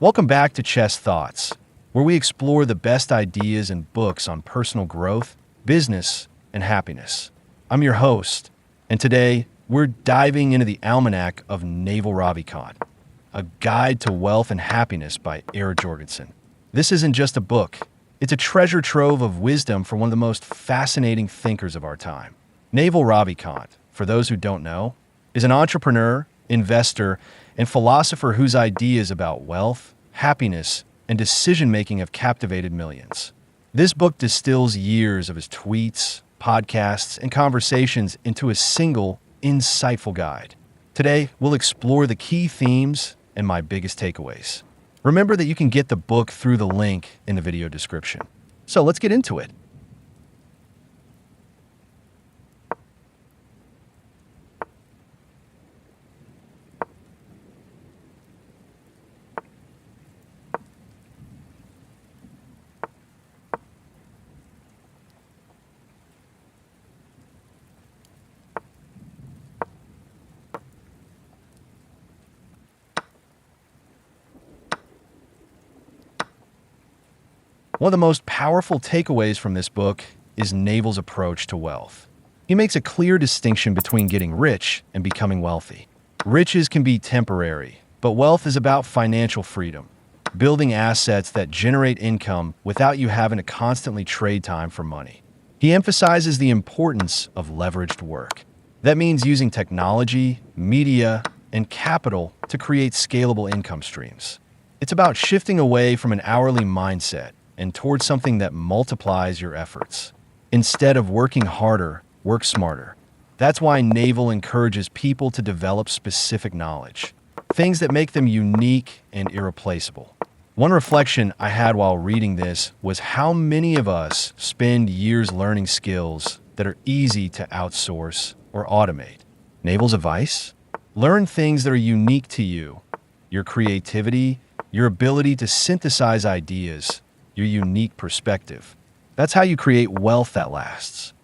Welcome back to Chess Thoughts, where we explore the best ideas and books on personal growth, business, and happiness. I'm your host, and today we're diving into the Almanack of Naval Ravikant, a guide to wealth and happiness by Jorgenson. This isn't just a book, it's a treasure trove of wisdom from one of the most fascinating thinkers of our time. Naval Ravikant, for those who don't know, is an entrepreneur, investor, and philosopher whose ideas about wealth, happiness, and decision-making have captivated millions. This book distills years of his tweets, podcasts, and conversations into a single, insightful guide. Today, we'll explore the key themes and my biggest takeaways. Remember that you can get the book through the link in the video description. So let's get into it. One of the most powerful takeaways from this book is Naval's approach to wealth. He makes a clear distinction between getting rich and becoming wealthy. Riches can be temporary, but wealth is about financial freedom, building assets that generate income without you having to constantly trade time for money. He emphasizes the importance of leveraged work. That means using technology, media, and capital to create scalable income streams. It's about shifting away from an hourly mindset and towards something that multiplies your efforts. Instead of working harder, work smarter. That's why Naval encourages people to develop specific knowledge, things that make them unique and irreplaceable. One reflection I had while reading this was how many of us spend years learning skills that are easy to outsource or automate. Naval's advice? Learn things that are unique to you, your creativity, your ability to synthesize ideas, your unique perspective. That's how you create wealth that lasts.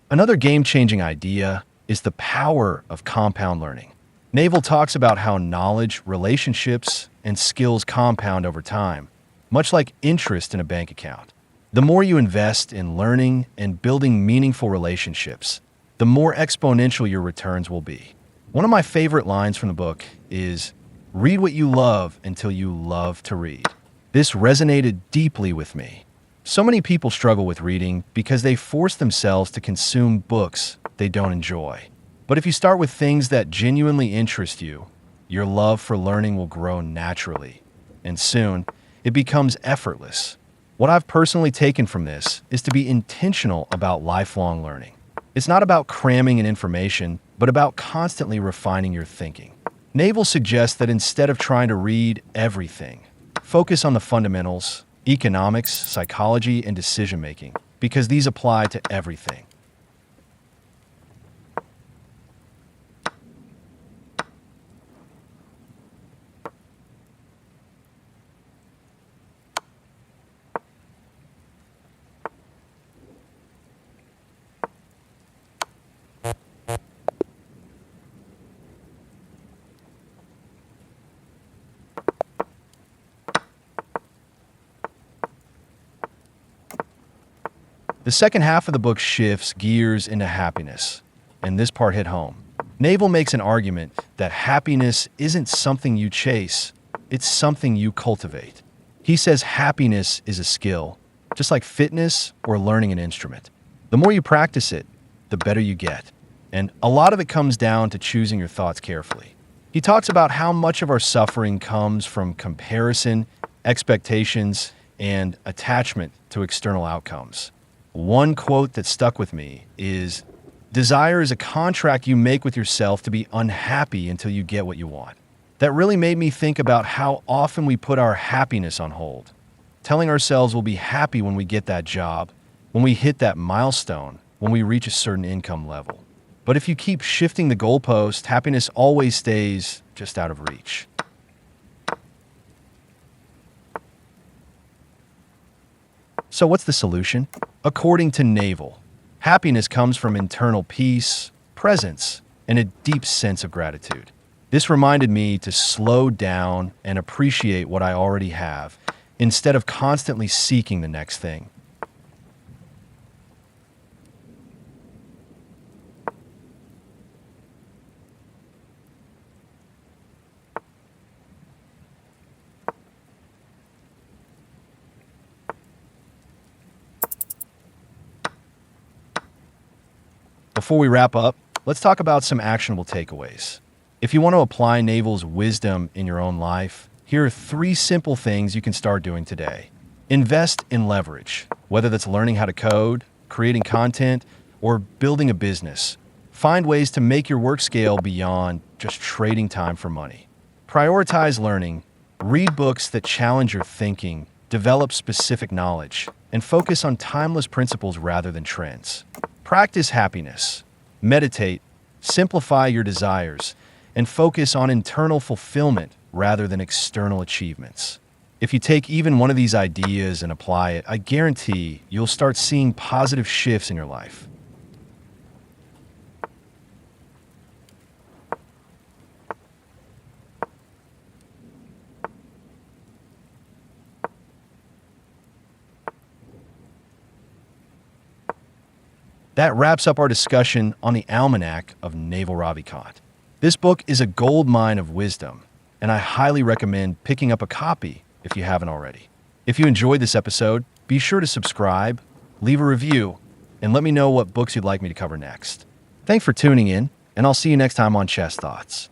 Another game-changing idea is the power of compound learning. Naval talks about how knowledge, relationships, and skills compound over time, much like interest in a bank account. The more you invest in learning and building meaningful relationships, the more exponential your returns will be. One of my favorite lines from the book is, "Read what you love until you love to read." This resonated deeply with me. So many people struggle with reading because they force themselves to consume books they don't enjoy. But if you start with things that genuinely interest you, your love for learning will grow naturally, and soon it becomes effortless. What I've personally taken from this is to be intentional about lifelong learning. It's not about cramming in information, but about constantly refining your thinking. Naval suggests that instead of trying to read everything, focus on the fundamentals, economics, psychology, and decision-making, because these apply to everything. The second half of the book shifts gears into happiness, and this part hit home. Naval makes an argument that happiness isn't something you chase, it's something you cultivate. He says happiness is a skill, just like fitness or learning an instrument. The more you practice it, the better you get. And a lot of it comes down to choosing your thoughts carefully. He talks about how much of our suffering comes from comparison, expectations, and attachment to external outcomes. One quote that stuck with me is, "Desire is a contract you make with yourself to be unhappy until you get what you want." That really made me think about how often we put our happiness on hold, telling ourselves we'll be happy when we get that job, when we hit that milestone, when we reach a certain income level. But if you keep shifting the goalpost, happiness always stays just out of reach. So what's the solution? According to Naval, happiness comes from internal peace, presence, and a deep sense of gratitude. This reminded me to slow down and appreciate what I already have, instead of constantly seeking the next thing. Before we wrap up, let's talk about some actionable takeaways. If you want to apply Naval's wisdom in your own life, here are 3 simple things you can start doing today. Invest in leverage, whether that's learning how to code, creating content, or building a business. Find ways to make your work scale beyond just trading time for money. Prioritize learning. Read books that challenge your thinking, develop specific knowledge, and focus on timeless principles rather than trends. Practice happiness. Meditate, simplify your desires, and focus on internal fulfillment rather than external achievements. If you take even one of these ideas and apply it, I guarantee you'll start seeing positive shifts in your life. That wraps up our discussion on the Almanack of Naval Ravikant. This book is a goldmine of wisdom, and I highly recommend picking up a copy if you haven't already. If you enjoyed this episode, be sure to subscribe, leave a review, and let me know what books you'd like me to cover next. Thanks for tuning in, and I'll see you next time on Chess Thoughts.